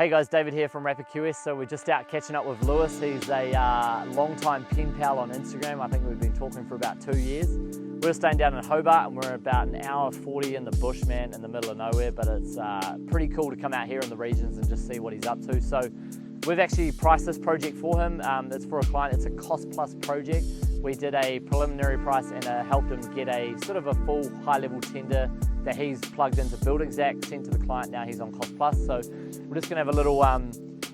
Hey guys, David here from RapidQS. So we're just out catching up with Lewis. He's a long-time pen pal on Instagram. I think we've been talking for about 2 years. We're staying down in Hobart and we're about an hour 40 in the bush, man, in the middle of nowhere, but it's pretty cool to come out here in the regions and just see what he's up to. So we've actually priced this project for him. It's for a client. It's a cost plus project. We did a preliminary price and helped him get a sort of a full high-level tender that he's plugged into Build Exact, sent to the client. Now he's on cost plus. So we're just gonna have a little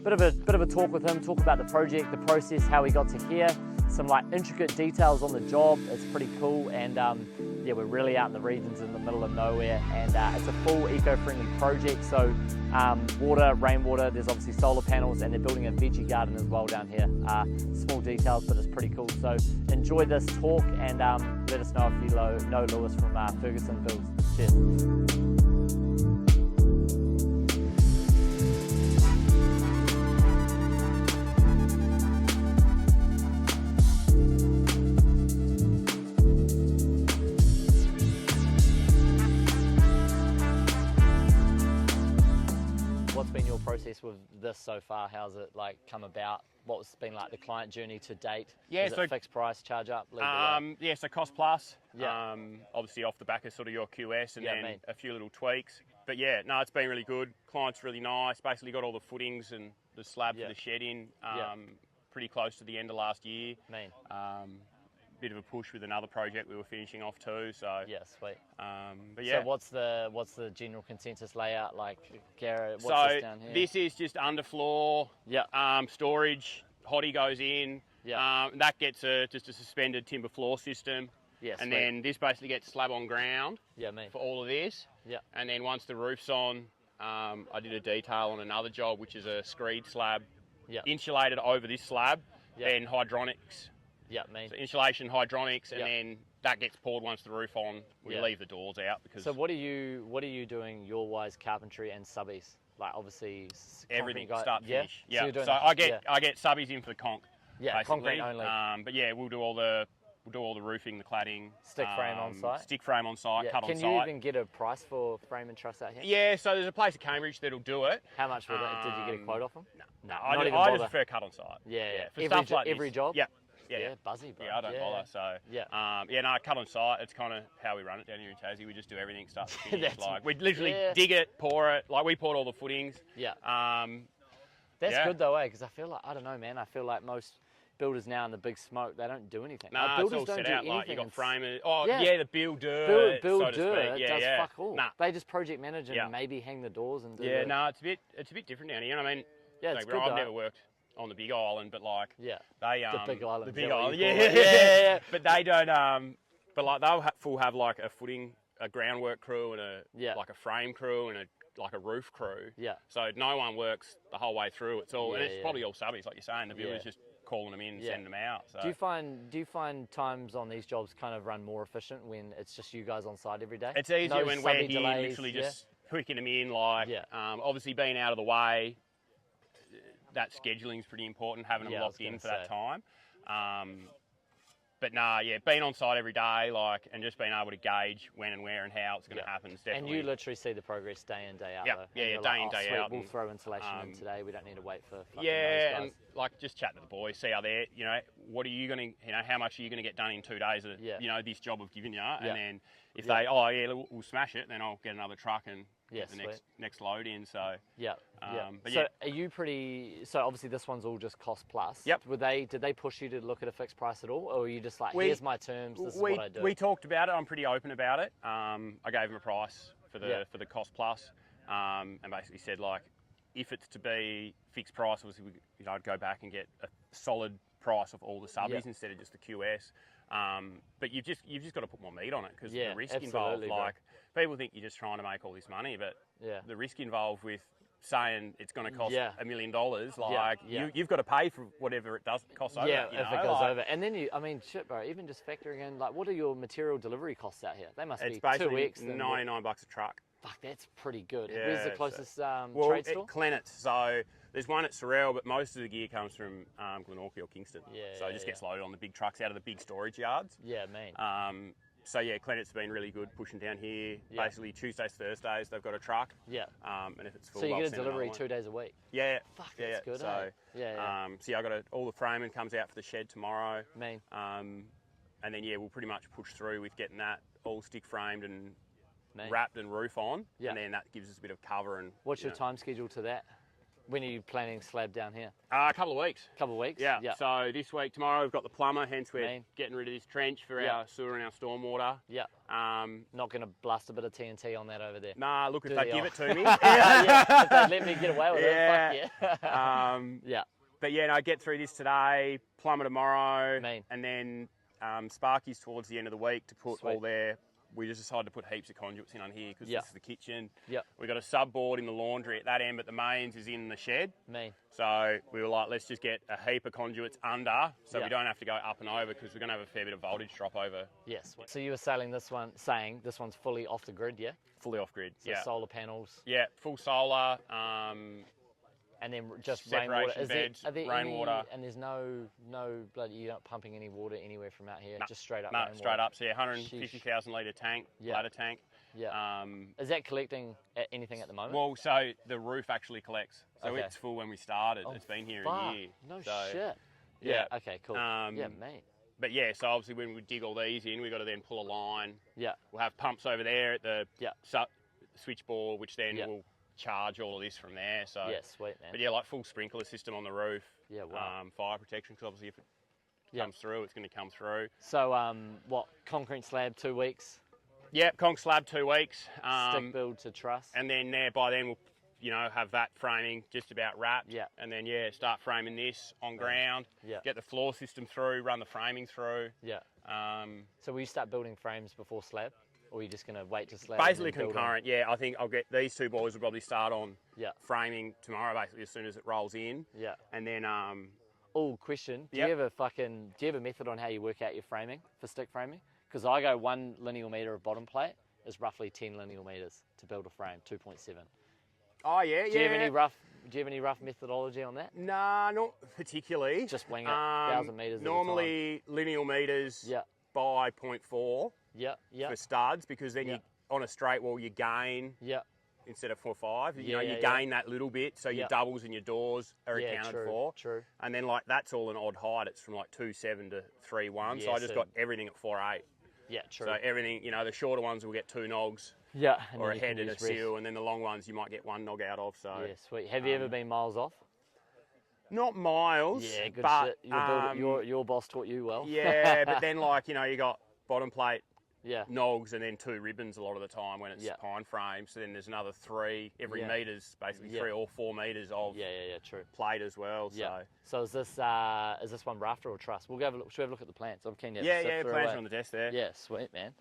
bit of a talk with him, talk about the project, the process, how he got to here, some like intricate details on the job. It's pretty cool, and yeah, we're really out in the regions in the middle of nowhere, and it's a full eco-friendly project. So water, rainwater, there's obviously solar panels, and they're building a veggie garden as well down here. Small details, but it's pretty cool. So enjoy this talk, and let us know if you know Lewis from Ferguson Builds. Cheers. What's been your process with this so far? How's it like come about? What's been like the client journey to date? Yeah, Is so it fixed price, charge up? yeah, so cost plus. Yeah. Obviously off the back of sort of your QS and Yeah, then mate. a few little tweaks. But yeah, no, it's been really good. Client's really nice. Basically got all the footings and the slab Yeah. for the shed in. Yeah. Pretty close to the end of last year. Mean. Bit of a push with another project we were finishing off too. So Yeah, sweet. but yeah. So what's the general consensus layout like, Garrett? What's So this down here? this is just underfloor. Yeah. Storage. Hottie goes in. Yeah. That gets just a suspended timber floor system. Yeah, And sweet. then this basically gets slab on ground Yeah, me. for all of this. Yeah. And then once the roof's on, I did a detail on another job, which is a screed slab, Yeah. insulated over this slab, Yeah. then hydronics. Yeah, me. So insulation, hydronics, and Yeah. then that gets poured once the roof on. We Yeah. leave the doors out because So what are you doing your wise carpentry and subbies? Like obviously everything concrete start to yeah? finish. Yeah. you're doing So I get yeah. I get subbies in for the conch. Yeah, basically. concrete only. But yeah, we'll do all the roofing, the cladding, Stick frame on site? stick frame on site, Yeah. cut on Can site. you even get a price for frame and truss out here? Yeah, so there's a place at Cambridge that'll do it. How much would it, did you get a quote off them? No, not I even just bother. prefer cut on site. Yeah. For Every stuff like every this. job? Yeah. Yeah, buzzy, bro. Yeah, I don't bother. So Yeah. yeah, no, cut on site. It's kind of how we run it down here in Tassie. We just do everything start to finish. That's- Like we literally yeah. dig it, pour it. Like we poured all the footings. Yeah. That's That's good though, eh? Because I feel like, I don't know, man. I feel like most builders now in the big smoke, they don't do anything. No, Like, it's builders all don't set do out. anything. Like you got It's- framers. Oh Yeah. yeah, the build dirt. Build so to dirt speak. Yeah, does yeah. fuck all. Nah. They just project manage and Yeah. maybe hang the doors and do Yeah, the, no, it's a bit different down here. I mean, Yeah, it's don't get me good wrong, I've though. never worked on the Big Island, but like Yeah. they The Big Island. the is Big that what Island, you yeah, call it? Yeah. But they don't. But like they'll have like a footing, a groundwork crew, and like a frame crew, and like a roof crew. Yeah. So no one works the whole way through. It's all, and Yeah, it's yeah. probably all subbies, like you're saying. The builder's Yeah. just calling them in, and Yeah. sending them out. So. Do you find times on these jobs kind of run more efficient when it's just you guys on site every day? It's easier No when we're subby here, delays, literally yeah? just hooking them in. Like, Yeah. obviously being out of the way, that scheduling's pretty important. Having them Yeah, I was locked in gonna for that say. time. But nah, yeah, being on site every day, like, and just being able to gauge when and where and how it's going to Yeah. happen. Is And definitely. you literally see the progress day in, day out. Yeah, though. yeah, And yeah, you're day like, in, "Oh, day sweet, out, We'll and, throw insulation in today. We don't need to wait for fucking Yeah, those and guys." like just chat to the boys, see how they're, what are you going to, how much are you going to get done in 2 days of, Yeah. this job I've given you, Yeah. and then if Yeah. they, we'll smash it, then I'll get another truck and Yeah, get the next load in. So Yeah. but so yeah. are you pretty? So obviously this one's all just cost plus. Yep. Did they push you to look at a fixed price at all, or are you just like, We- here's my terms, this is what I do? We talked about it. I'm pretty open about it. I gave him a price for the Yeah. cost plus, and basically said like, if it's to be fixed price, obviously I'd go back and get a solid price of all the subbies Yeah. instead of just the QS. But you've just got to put more meat on it because Yeah, the risk involved. absolutely, bro. Like people think you're just trying to make all this money, but Yeah. the risk involved with saying it's going to cost Yeah. $1 million, like yeah. you've got to pay for whatever it does cost over. Yeah, you if know? it goes like, over. And then I mean, shit, bro, even just factoring in, like, what are your material delivery costs out here? They must It's be basically 2x. than what- $99 a truck. Fuck, that's pretty good. Yeah, Where's the so- closest Well, trade store? at Clennett's. So there's one at Sorrel, but most of the gear comes from Glenorchy or Kingston. Yeah, So it just yeah. gets loaded on the big trucks out of the big storage yards. Yeah, man. So yeah, Clenet's been really good pushing down here. Yeah. Basically Tuesdays, Thursdays, they've got a truck. Yeah. And if it's full, So you they'll get a send delivery another 2 one. days a week? Yeah. Fuck, yeah, that's good, So, eh? Yeah. so yeah, I got all the framing comes out for the shed tomorrow. Mean. And then yeah, we'll pretty much push through with getting that all stick framed and Mean. wrapped and roof on. Yeah. And then that gives us a bit of cover. And What's you your know. time schedule to that? When are you planning slab down here? A couple of weeks. A couple of weeks? Yeah. So this week, tomorrow, we've got the plumber, hence we're Mean. getting rid of this trench for Yeah. our sewer and our stormwater. Yeah. Not going to blast a bit of TNT on that over there. Nah, look, if Do they they give all? it to me. Yeah, if they let me get away with Yeah. it, fuck yeah. Yeah. But yeah, no, get through this today, plumber tomorrow, Mean. and then Sparky's towards the end of the week to put Sweet. all their. We just decided to put heaps of conduits in on here because Yeah. this is the kitchen. Yeah. We've got a subboard in the laundry at that end, but the mains is in the shed. Mean. So we were like, let's just get a heap of conduits under so Yeah. we don't have to go up and over because we're going to have a fair bit of voltage drop over. Yes. So you were saying this one's fully off the grid, yeah? Fully off grid. So yeah. solar panels. Yeah, full solar. And then just Separation rainwater. beds, Are there rainwater. and there's no bloody, you're not pumping any water anywhere from out here, just straight up No, rainwater. straight up. So yeah, 150,000 litre tank, Yeah. bladder tank. Yeah. Is that collecting anything at the moment? Well, so the roof actually collects. So Okay. it's full when we started. Oh, It's been here fuck. a year. No So, shit. yeah. Okay, cool. Um, yeah, mate. But yeah, so obviously when we dig all these in, we've got to then pull a line. Yeah. We'll have pumps over there at the Yeah. switchboard, which then Yeah. will charge all of this from there. So, Yeah, sweet, man. But yeah, like full sprinkler system on the roof. Yeah, wow. Fire protection, because obviously if it Yeah. comes through, it's going to come through. So, what, concrete slab 2 weeks, Yep, conch slab 2 weeks. stick build to truss? And then by then we'll, have that framing just about wrapped. Yeah. And then, start framing this on ground. Yeah. Get the floor system through, run the framing through. Yeah. Um, So will you start building frames before slab? Or are you just going to wait to slab? basically and then build concurrent, yeah. I think I'll get these two boys will probably start on Yeah. framing tomorrow, basically, as soon as it rolls in. Yeah. And then, Oh, question. Do Yep. you have a method on how you work out your framing for stick framing? Because I go 1 linear metre of bottom plate is roughly 10 linear metres to build a frame, 2.7. oh, yeah, Do you have any rough methodology on that? Nah, not particularly. Just wing it, 1,000 metres at a time. Normally, lineal metres Yeah. by 0.4 Yeah. Yeah. for studs, because then Yeah. you on a straight wall, you gain Yeah. instead of 4.5. Yeah, You yeah, gain that little bit, so Yeah. your doubles and your doors are Yeah, accounted true, for. true. And then that's all an odd height. It's from 2.7 to 3.1. So Yeah, I just so- got everything at 4.8. Yeah, true. So everything, the shorter ones will get 2 nogs yeah. And or then a you can head and a use rest. seal, and then the long ones you might get 1 nog out of. So Yeah, sweet. Have you ever been miles off? not miles, Yeah, good but shit. Your boss taught you well. yeah, but then you got bottom plate Yeah. nogs and then 2 ribbons a lot of the time when it's Yeah. pine frame. So then there's another 3 every Yeah. metres, basically Yeah. 3 or 4 metres of Yeah, true. plate as well. Yeah. So So is this one rafter or truss? We'll go have a look. Should we have a look at the plants? I'm keen to have a sift through plans it. are on the desk there. Yeah, sweet man.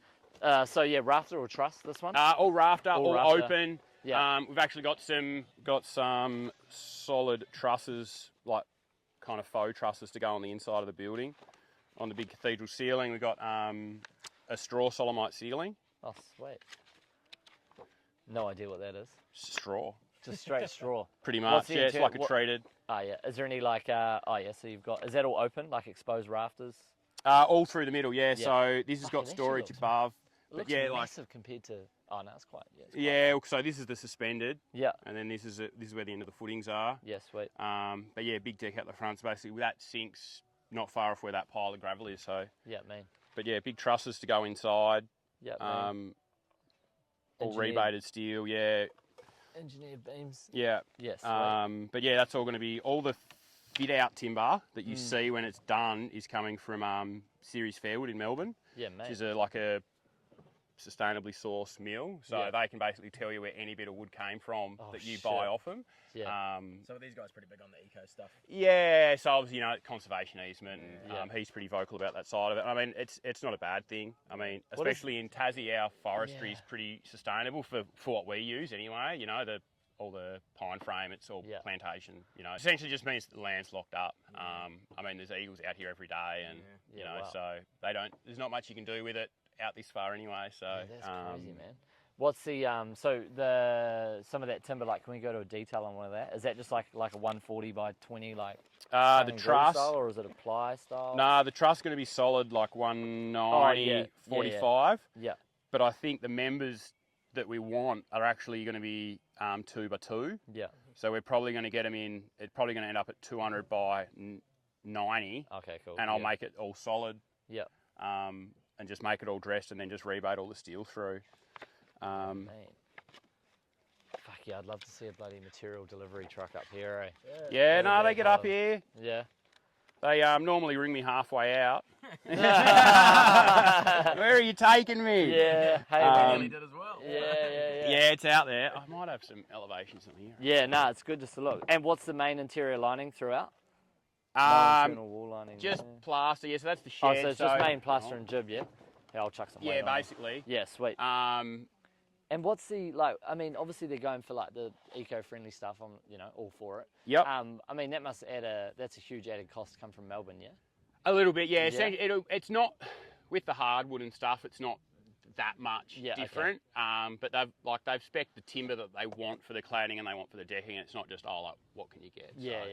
So yeah, rafter or truss? This one? All rafter, all rafter. open. Yeah. We've actually got some solid trusses, like kind of faux trusses to go on the inside of the building. On the big cathedral ceiling, we've got a straw solomite ceiling. Oh, sweet. No idea what that is. Straw, Just straight straw. pretty What's much. the Yeah, it's like a what- treated. Oh yeah. Is there any so you've got, is that all open, like exposed rafters? All through the middle, yeah. Yeah. So this has Fucking got that storage shit looks- above. It But looks yeah, massive compared to. Oh no, it's quite. Yeah. It's quite yeah. So this is the suspended, Yeah. and then this is where the end of the footings are. Yeah. Sweet. But yeah, big deck out the front. So basically, that sinks not far off where that pile of gravel is. So, Yeah, man. but yeah, big trusses to go inside. Yeah, man. All Engineered- rebated steel. Yeah, Engineered beams. yeah. Yeah. Sweet. But yeah, that's all going to be all the fit out timber that you see when it's done is coming from Series Fairwood in Melbourne, Yeah, mate. which is a sustainably sourced mill. So Yeah. they can basically tell you where any bit of wood came from Oh, that you shit. buy off them. Yeah. So are these guys pretty big on the eco stuff? Yeah, so obviously, conservation easement, and Yeah. he's pretty vocal about that side of it. I mean, it's not a bad thing. I mean, What is- especially in Tassie, our forestry is Yeah. pretty sustainable for what we use anyway. All the pine frame, it's all Yeah. plantation. Essentially just means the land's locked up. I mean, there's eagles out here every day, and Yeah, wow. so there's not much you can do with it out this far anyway. So Yeah, that's crazy, man. What's the some of that timber, like, can we go to a detail on one of that? Is that just like a 140 by 20 like The truss, style, or is it a ply style? nah, the truss is going to be solid like 190, 45. Yeah. But I think the members that we want are actually going to be 2 by 2. Yeah. So we're probably going to get them in. It's probably going to end up at 200 by 90. Okay, cool. And I'll make it all solid. Yeah. And just make it all dressed, and then just rebate all the steel through. Mate. Fuck yeah, I'd love to see a bloody material delivery truck up here, eh? Yeah, no, they get up here. Yeah. They normally ring me halfway out. Where are you taking me? Yeah. Hey, We man. nearly did as well. Yeah, it's out there. I might have some elevations on here. Yeah, no, it's good just to look. And what's the main interior lining throughout? No internal wall lining. Just there. plaster. Yeah, so that's the Oh, shed. so it's just main plaster and jib, yeah? Yeah, I'll chuck some weight Yeah, on it. basically. Yeah, sweet. And what's the, like, I mean, obviously they're going for like the eco-friendly stuff. I'm, all for it. Yep. I mean, that must that's a huge added cost to come from Melbourne, yeah? A little bit, yeah. Yeah. It's not, with the hardwood and stuff, it's not that much different. Okay. But they've spec'd the timber that they want for the cladding and they want for the decking. It's not just, what can you get? Yeah, so,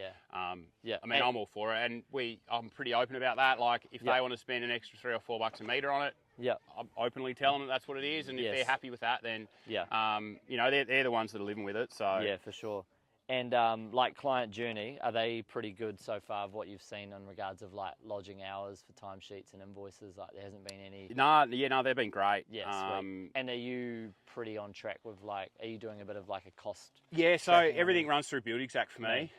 yeah. I mean, I'm all for it, and I'm pretty open about that. Like, if they want to spend an extra $3 or $4 a metre on it, yeah, I openly tell them that's what it is, and if they're happy with that, then they're the ones that are living with it. So yeah, for sure. And like client journey, are they pretty good so far of what you've seen in regards of like lodging hours for timesheets and invoices? Like there hasn't been any. No, they've been great. Yeah, sweet. And are you pretty on track with are you doing a bit of like a cost? Yeah, so everything runs through Build Exact for me.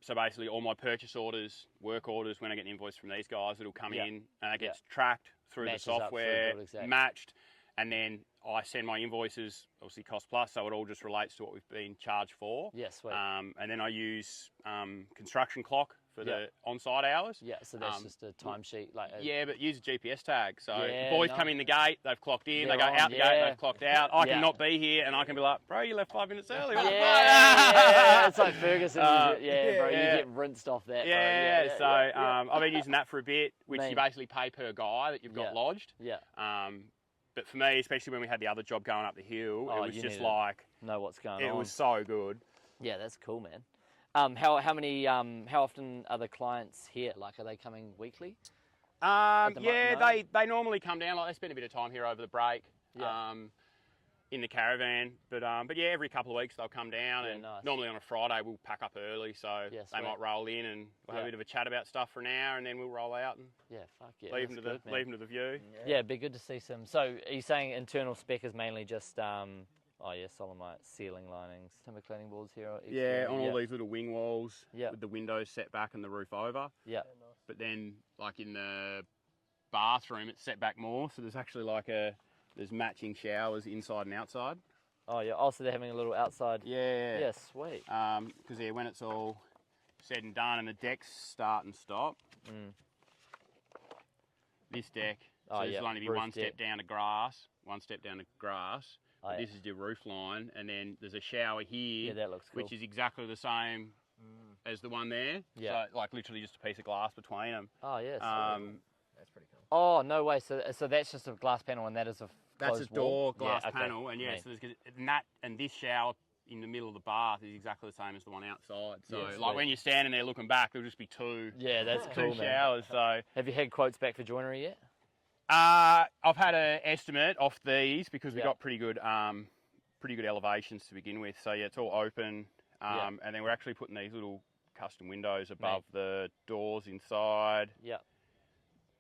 So basically all my purchase orders, work orders, when I get an invoice from these guys, it'll come in and it gets tracked through the software, matched, and then I send my invoices, obviously cost plus, so it all just relates to what we've been charged for. Yeah, sweet. And then I use construction clock for the on-site hours. Yeah, so that's just a timesheet. Yeah, but use a GPS tag. So Yeah, the boys come in the gate, they've clocked in, they go They're out on, the gate, they've clocked out. I can not be here, and I can be like, bro, you left 5 minutes early. What the fuck? Yeah, it's like Ferguson. Bro, you get rinsed off that. Yeah, bro. so I've been using that for a bit, which Mate. you basically pay per guy that you've got lodged. Yeah. But for me, especially when we had the other job going up the hill, it was just like know what's going on. It was so good. Yeah, that's cool, man. How often are the clients here? Like, are they coming weekly? They normally come down. Like they spend a bit of time here over the break. Yeah. In the caravan, but yeah, every couple of weeks they'll come down, and nice. Normally on a Friday we'll pack up early, so they might roll in and we'll have a bit of a chat about stuff for an hour, and then we'll roll out and leave them to the view. Yeah, it'd be good to see some. So, are you saying internal spec is mainly just Solomite ceiling linings, timber cladding boards here? On all these little wing walls with the windows set back and the roof over. Yeah. But then, like in the bathroom, it's set back more, so there's actually there's matching showers inside and outside. Oh yeah. Also, they're having a little outside. Yeah. Yeah, sweet. Because when it's all said and done and the decks start and stop, this deck, there's only be one step down to grass, This is your roof line, and then there's a shower here. Yeah, that looks cool. Which is exactly the same as the one there. Yeah. So literally just a piece of glass between them. Oh yeah. That's pretty cool. Oh no way! So that's just a glass panel, and that is a that's a door glass panel, and Mate. so and this shower in the middle of the bath is exactly the same as the one outside. So when you're standing there looking back, there'll just be two. Yeah, that's cool, two showers. So have you had quotes back for joinery yet? I've had an estimate off these because we got pretty good elevations to begin with. So yeah, it's all open, and then we're actually putting these little custom windows above the doors inside. Yeah.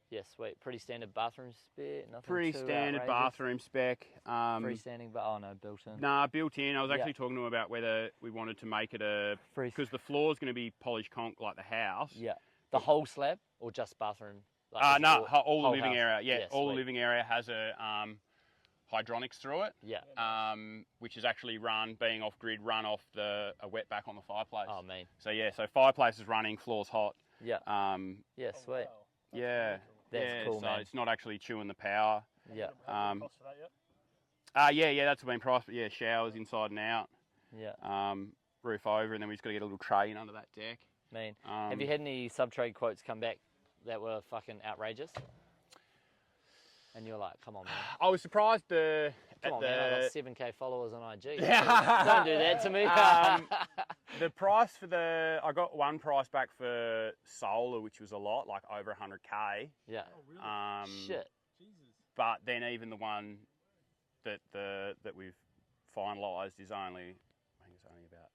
Yeah, sweet. Pretty standard bathroom spec. Nothing Pretty too standard outrageous. bathroom spec. Freestanding, but no, built in. Nah, built in. I was actually talking to him about whether we wanted to make it because the floor's going to be polished conch like the house. Yeah. The whole slab or just bathroom? All the living house. area. Yeah, all sweet. the living area has a hydronics through it. Yeah. Which is actually being off grid, run off a wetback on the fireplace. Oh, man. So fireplace is running, floor's hot. Yeah. Yeah, sweet. Yeah. That's cool, so man. it's not actually chewing the power. Yeah. Cost for that yet? That's been priced, but showers inside and out. Yeah. Roof over, and then we just got to get a little tray in under that deck. Man. Have you had any Subtrade quotes come back that were fucking outrageous? And you're like, come on, man. I was surprised Come on, man, I got 7K followers on IG. Yeah. Don't do that to me. The price for I got one price back for solar, which was a lot, like over 100K. Yeah. Oh, really? Shit. Jesus. But then even the one that we've finalised is only, I think it's only about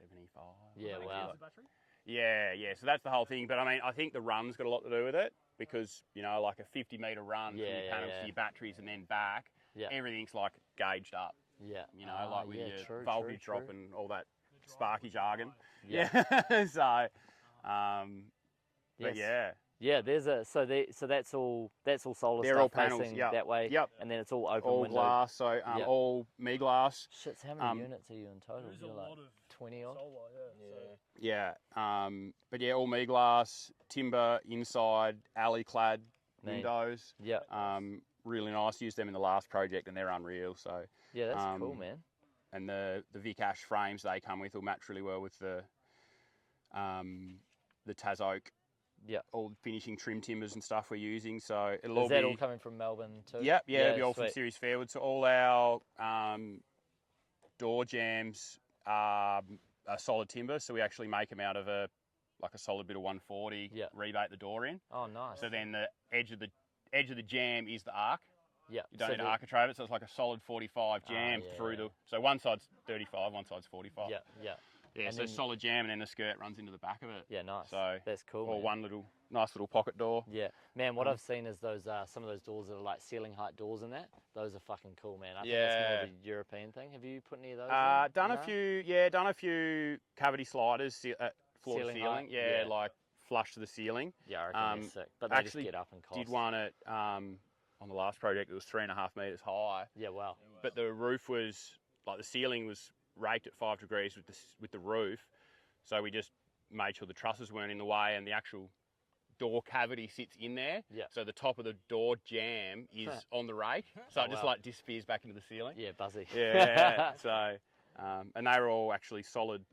75. Yeah, wow. The battery? Yeah. So that's the whole thing. But I mean, I think the run's got a lot to do with it because, you know, like a 50-metre run from your panels to your batteries and then back, everything's like gauged up. Yeah. You know, like with your true, voltage true. drop and all that sparky jargon. Yeah. So, but Yes. yeah. Yeah, there's so that's all solar They're stuff all panels, facing yep. that way. Yep. And then it's all open All window. glass, so Yep. all me glass. Shit, so how many units are you in total? There's a You're lot like of 20 odd? solar, yeah. So Yeah. But yeah, all me glass, timber inside, alley clad Neat. windows. Yeah. Really nice. Used them in the last project and they're unreal. So Yeah, that's cool, man. and the Vic Ash frames they come with will match really well with the Tas Oak. Yeah. All the finishing trim timbers and stuff we're using. So it'll all Is that be all coming from Melbourne too? Yep, yeah, it'll be all from sweet. Series Fairwood. So all our door jams are solid timber. So we actually make them out of a solid bit of 140. Yeah. Rebate the door in. Oh, nice. So then the edge of the jam is the arc. Yeah. You don't need to architrave it, so it's like a solid 45 jam through the. So one side's 35, one side's 45. Yeah. Yeah, And so then- solid jam, and then the skirt runs into the back of it. Yeah, nice. So that's cool. or man. one nice little pocket door. Yeah, man. What I've seen is those some of those doors that are like ceiling height doors and that. Those are fucking cool, man. I think that's more of a European thing. Have you put any of those? Done No? a few. Yeah, done a few cavity sliders, floor to Ceiling ceiling. height? Yeah, Yeah. like flush to the ceiling. Yeah, I reckon they're sick. But they actually just get up and cost. Did one at on the last project. It was 3.5 meters high. Yeah, wow. But the roof was like the ceiling was raked at 5 degrees with the roof. So we just made sure the trusses weren't in the way and the actual door cavity sits in there. Yeah. So the top of the door jam is on the rake. So it just wow. like disappears back into the ceiling. Yeah, buzzy. Yeah. So, and they were all actually solid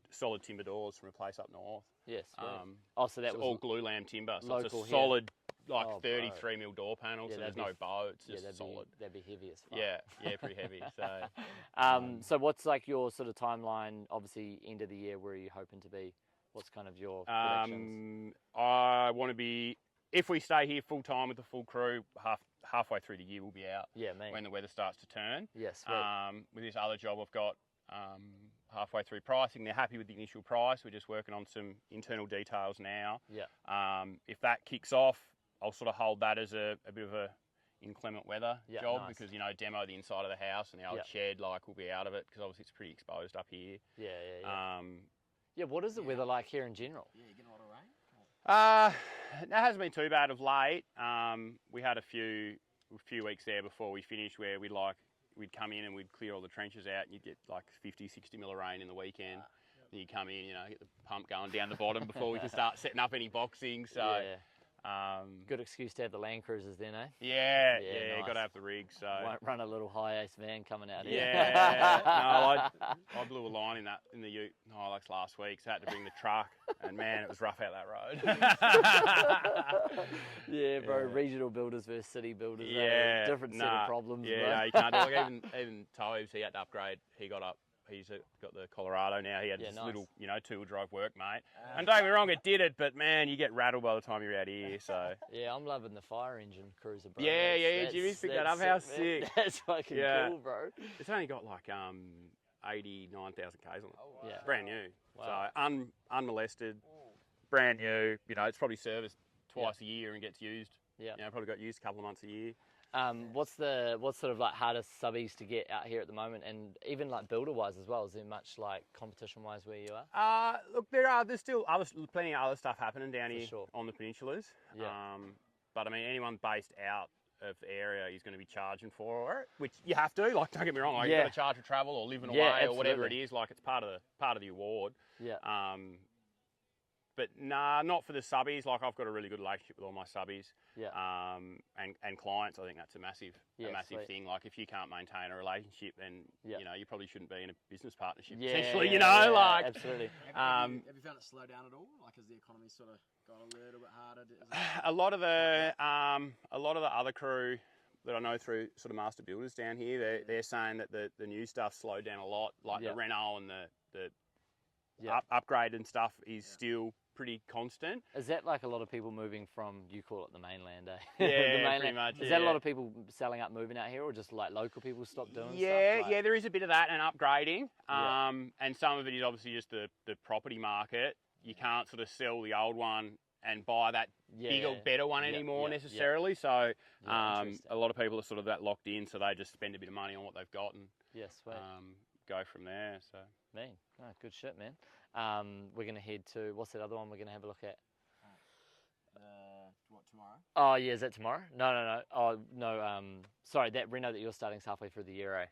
timber doors from a place up north. Yes. So that was all glue lamb timber. So local it's a here. solid, like Oh, 33 mil door panel. Yeah, so there's that'd no bow. It's just that'd solid. That'd be heavy as fuck. Yeah, pretty heavy. So. So what's like your sort of timeline? Obviously, end of the year. Where are you hoping to be? What's kind of your predictions? I want to be, if we stay here full time with the full crew, halfway through the year we'll be out. Yeah, man. When the weather starts to turn. Yes. With this other job I've got halfway through pricing, they're happy with the initial price. We're just working on some internal details now. Yeah. If that kicks off, I'll sort of hold that as a bit of a inclement weather job nice. because, you know, demo the inside of the house and the old shed, like, we'll be out of it because obviously it's pretty exposed up here. Yeah. Yeah, what is the weather like here in general? yeah, you getting a lot of rain? It hasn't been too bad of late. We had a few weeks there before we finished where we'd come in and we'd clear all the trenches out and you'd get like 50, 60 mil of rain in the weekend. Then you'd come in, you know, get the pump going down the bottom before we could start setting up any boxing. So good excuse to have the Land Cruisers then, eh? Yeah, nice. got to have the rig. So Won't run a little high ace van coming out here. yeah, no, I blew a line in the Ute Hilux last week, so I had to bring the truck, and man, it was rough out that road. Yeah, bro. Regional builders versus city builders. Different set of problems. Yeah, bro. no, you can't do it. Even Toews, he had to upgrade. He got up. He's got the Colorado now. He had this nice. little, you know, two-wheel drive work, mate. And don't get me wrong, it did it, but man, you get rattled by the time you're out here. So Yeah, I'm loving the fire engine cruiser, bro. Yeah, Jimmy's picked that up. How sick. That's fucking cool, bro. It's only got like 89,000 Ks on it. Oh, wow. It's brand new. Wow. So unmolested, brand new. You know, it's probably serviced twice a year and gets used. Yeah. You know, probably got used a couple of months a year. What's sort of like hardest subbies to get out here at the moment, and even like builder wise as well? Is there much like competition wise where you are? Look, there's still plenty of other stuff happening down here on the peninsulas. Yeah. But I mean, anyone based out of the area is going to be charging for it, which you have to. Like, don't get me wrong, like, you've got to charge for travel or living away or whatever it is. Like, it's part of the award. Yeah. But nah, not for the subbies. Like, I've got a really good relationship with all my subbies. Yeah. And clients. I think that's a massive sweet. thing. Like, if you can't maintain a relationship, then you know you probably shouldn't be in a business partnership. Yeah, Essentially, you know, like absolutely. Have you found it slow down at all? Like, has the economy sort of got a little bit harder? a lot of the other crew that I know through sort of master builders down here, they're saying that the new stuff slowed down a lot, like the Renault and the upgrade and stuff is still pretty constant. Is that like a lot of people moving from, you call it the mainland, eh? Yeah, the mainland. pretty much. Is that a lot of people selling up, moving out here, or just like local people stop doing stuff? Yeah, there is a bit of that and upgrading. And some of it is obviously just the property market. You can't sort of sell the old one and buy that bigger, better one anymore necessarily. So a lot of people are sort of that locked in, so they just spend a bit of money on what they've got and go from there. So mean, good shit, man. We're gonna head to, what's that other one we're gonna have a look at? What, tomorrow? Oh yeah, is that tomorrow? No. Oh no. Sorry, that Renault that you're starting's halfway through the year, eh?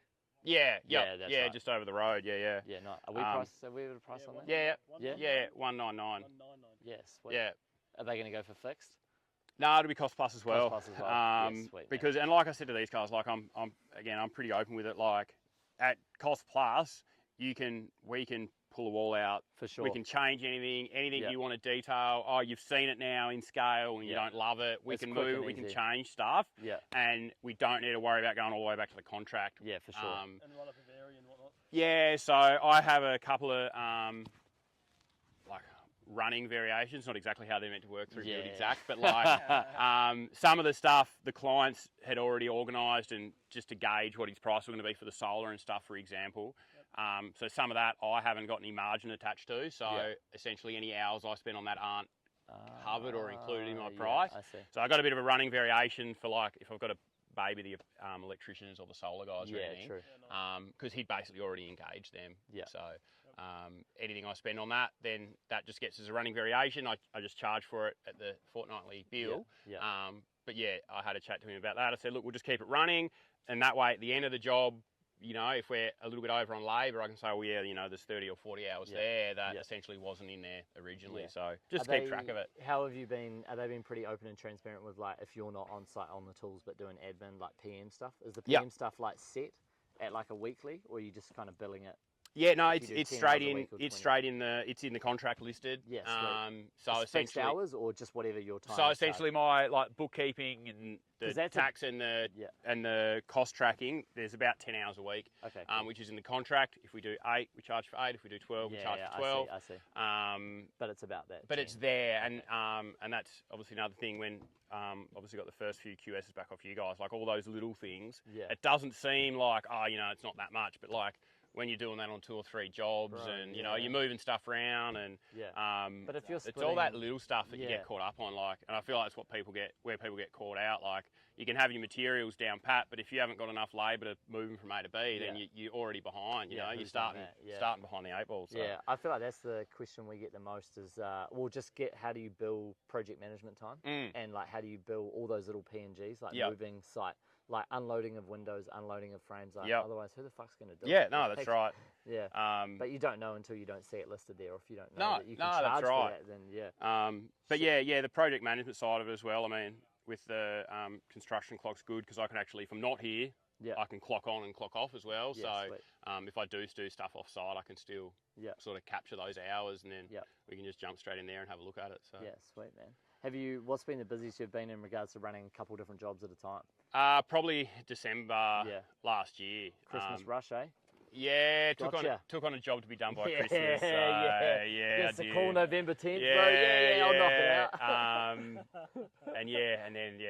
Yeah, that's right. just over the road. Yeah. Yeah, no. Are we able to price on that? Yeah, 199. Yes. Yeah. Are they going to go for fixed? No, it'll be cost plus as well. Cost plus as well. Yes, sweet, because and like I said to these guys, like I'm pretty open with it. Like at cost plus, we can pull a wall out. For sure. We can change anything you want to detail. Oh, you've seen it now in scale and you don't love it. We can move it, we can change stuff. Yeah. And we don't need to worry about going all the way back to the contract. Yeah, for sure. And run up a vary and whatnot. Yeah, so I have a couple of like running variations, not exactly how they're meant to work through Build Exact, but like some of the stuff the clients had already organised and just to gauge what his price was going to be for the solar and stuff, for example. So some of that I haven't got any margin attached to, so essentially any hours I spend on that aren't covered or included in my price. I see. So I got a bit of a running variation for like if I've got to baby the electricians or the solar guys or anything, because he'd basically already engaged them. Yeah. So anything I spend on that, then that just gets as a running variation. I just charge for it at the fortnightly bill. But yeah, I had a chat to him about that. I said, look, we'll just keep it running, and that way at the end of the job, you know, if we're a little bit over on labour, I can say, well, yeah, you know, there's 30 or 40 hours there that essentially wasn't in there originally. So just keep track of it. How have you been? Have they been pretty open and transparent with, like, if you're not on site on the tools but doing admin, like PM stuff? Is the PM stuff like set at like a weekly, or are you just kind of billing it? Yeah, no, it's straight in. It's in the contract listed. Yes. So it's fixed hours or just whatever your time. So essentially, my like bookkeeping and the tax and the cost tracking, there's about 10 hours a week. Okay. Which is in the contract. If we do 8, we charge for 8. If we do 12, we charge for 12. I see. But it's about that. But it's there, and that's obviously another thing when obviously got the first few QSs back off you guys. Like all those little things. Yeah. It doesn't seem like it's not that much, but like when you're doing that on 2 or 3 jobs, and you know you're moving stuff around, and but if you're it's all that little stuff that you get caught up on, like, and I feel like that's what people get caught out. Like you can have your materials down pat, but if you haven't got enough labour to move them from A to B, then you're already behind. You know, you're starting behind the 8 ball. So. Yeah, I feel like that's the question we get the most is, we'll just get how do you bill project management time, and like how do you bill all those little PNGs, like moving site. Like unloading of windows, unloading of frames. Like otherwise, who the fuck's going to do it? Yeah, no, that's right. Yeah, but you don't know until you don't see it listed there, or if you don't know that you can charge for that, then But the project management side of it as well. I mean, with the construction clock's good because I can actually, if I'm not here, I can clock on and clock off as well. So if I do stuff off site, I can still sort of capture those hours, and then we can just jump straight in there and have a look at it. So yeah, sweet, man. What's been the busiest you've been in regards to running a couple different jobs at a time? Probably December last year. Christmas rush, eh? Yeah, took on a job to be done by Christmas. It's a cool November 10th, bro. I'll knock it out. and then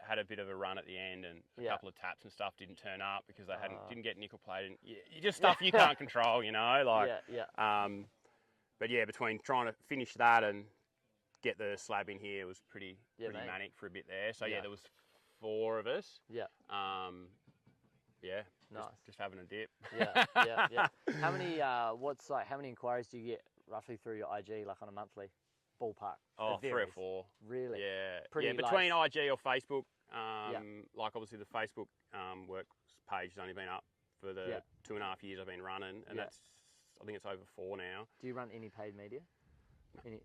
had a bit of a run at the end, and a couple of taps and stuff didn't turn up because they didn't get nickel plated. Just stuff you can't control, you know. Like, but yeah, between trying to finish that and get the slab in here was pretty manic for a bit there. So there was 4 of us. Nice. Just having a dip. How many inquiries do you get roughly through your IG, like on a monthly ballpark? Oh, 3 or 4. Really? Yeah. Between IG or Facebook, like obviously the Facebook works page has only been up for the 2.5 years I've been running, and I think it's over 4 now. Do you run any paid media?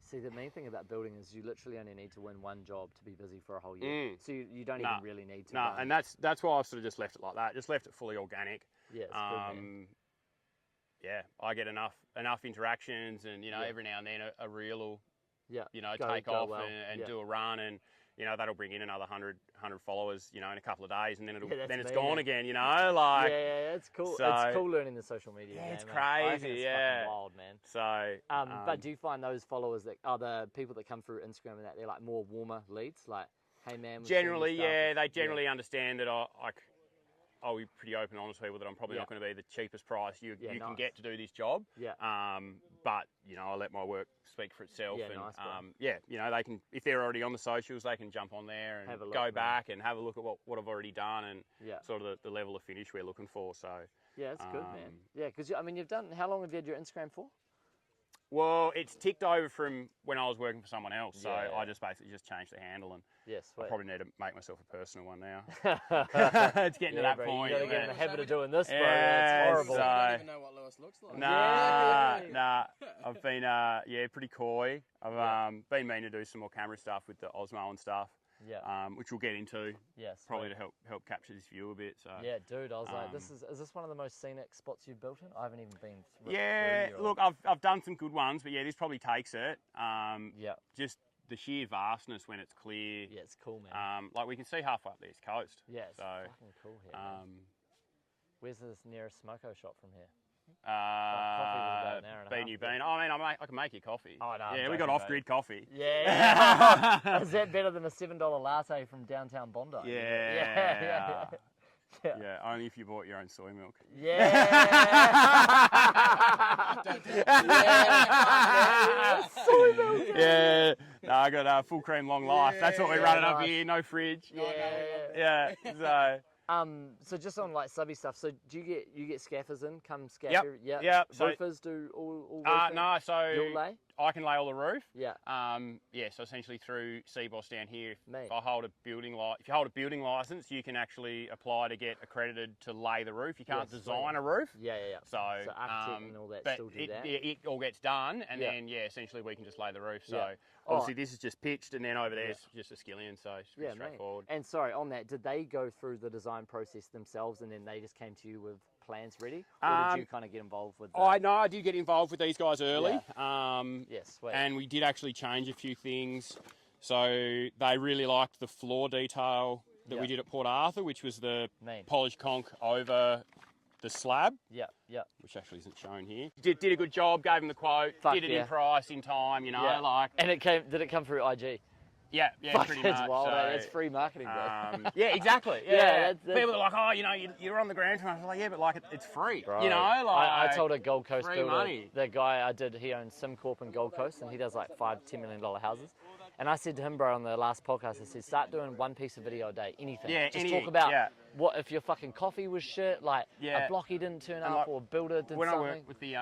See, the main thing about building is you literally only need to win 1 job to be busy for a whole year. So you don't even really need to. And that's why I've sort of just left it like that. Just left it fully organic. Yeah, it's good, man. Yeah, I get enough interactions, and every now and then a reel will take off and do a run, and you know, that'll bring in another 100 followers, you know, in a couple of days, and then that's it's me, gone man. again, you know, like. Yeah, it's cool. So- it's cool learning the social media. Yeah, game, it's man. I think crazy, it's yeah. fucking wild, man. So. But do you find those followers that are the people that come through Instagram and that they're like more warmer leads? Like, hey man, we've seen your Generally, stuff. yeah, they generally understand that I'll be pretty open and honest with people that I'm probably not going to be the cheapest price you can nice. get to do this job. Yeah. But you know, I let my work speak for itself. Yeah, and nice, bro. yeah, you know, they can, if they're already on the socials, they can jump on there and Have a look, go man. back and have a look at what I've already done and Yeah. sort of the level of finish we're looking for. So Yeah, it's good, man. Yeah, because I mean, how long have you had your Instagram for? well, it's ticked over from when I was working for someone else. So Yeah. I just basically changed the handle, and Yes. I probably need to make myself a personal one now. Yeah, It's getting to that bro, point. You gotta get in yeah. the habit of doing this, bro. Yeah, That's horrible. so- I don't even know what Lewis looks like. Nah. I've been pretty coy. I've been meaning to do some more camera stuff with the Osmo and stuff, Yeah. which we'll get into Yes. probably to help capture this view a bit. So Yeah, dude. I was like, is this one of the most scenic spots you've built in? I haven't even been. yeah. through your- Look, I've done some good ones, but yeah, this probably takes it. Yeah. Just the sheer vastness when it's clear. Yeah, it's cool, man. Like we can see halfway up the east coast. Yeah, it's So, fucking cool here. Man. Where's this nearest smoko shop from here? coffee was about an hour and a half, Bean. but- I mean, I can make you coffee. Oh, no, I'm Yeah, we got joking, off-grid coffee. Yeah. Is that better than a $7 latte from downtown Bondi? Yeah. Yeah. Yeah, only if you bought your own soy milk. Yeah. Yeah. No, I got full cream long life. That's what we're Yeah, running up nice. here. No fridge. Yeah. Yeah. So just on like subby stuff. So do you get scaffers in? Come scaff Yep, your, yeah. yep, so- Roofers do all So, roofing? no, so You'll lay? I can lay all the roof. Yeah. Yeah. So essentially through CBOS down here, if Mate. I hold a building license, you can actually apply to get accredited to lay the roof. You can't Yeah, design sweet. a roof. Yeah. So, architect and all that but still do it, that. it all gets done, and Yeah. then essentially we can just lay the roof. So Yeah. obviously this is just pitched, and then over there's just a skillion, so it's pretty Yeah, mate. straightforward. And sorry, on that, did they go through the design process themselves and then they just came to you with plans ready? Or did you kind of get involved with I did get involved with these guys early. Yes, sweet. And we did actually change a few things. So they really liked the floor detail that we Yeah. did at Port Arthur, which was the Mean. polished conch over the slab, Yeah. which actually isn't shown here. Did a good job, gave them the quote, Fuck did it yeah. in price, in time, you know, Yeah. like, And did it come through IG? yeah, Fuck, pretty it's much. wild, so, eh? It's free marketing, bro. yeah, exactly. Yeah, Yeah, that's- people are like, oh, you know, you're on the ground. I was like, yeah, but like it's free, Bro, you know. Like I told a Gold Coast free builder, money. the guy I did, he owns SimCorp in Gold Coast, and he does like $5-10 million houses. And I said to him, bro, on the last podcast, I said, start doing one piece of video a day, anything. Yeah, just talk about what if your fucking coffee was shit, like Yeah. a blocky didn't turn And up, like, or a builder did when I something. worked with the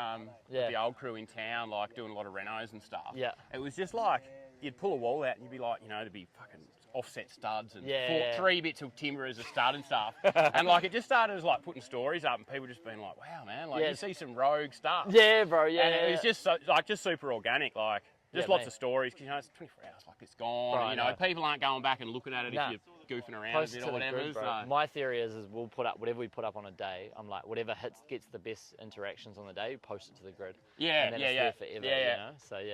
old crew in town, like doing a lot of renos and stuff, Yeah. it was just like you'd pull a wall out and you'd be like, you know, there'd be fucking offset studs and Yeah. 3 bits of timber as a stud and stuff, and like it just started as like putting stories up and people just being like, wow, man, like Yeah. you see some rogue stuff, Yeah, bro, yeah. and it was just so, like just super organic, like. Just Yeah, lots mate. of stories, 'cause, you know, it's 24 hours, like it's gone. Bro, you know, I know. people aren't going back and looking at it Nah. if you're goofing around Post a it bit to or the whatever. grid, bro. So. My theory is we'll put up whatever we put up on a day. I'm like, whatever gets the best interactions on the day, post it to the grid. Yeah, and then yeah, it's yeah. there forever, Yeah, yeah. you know? So yeah.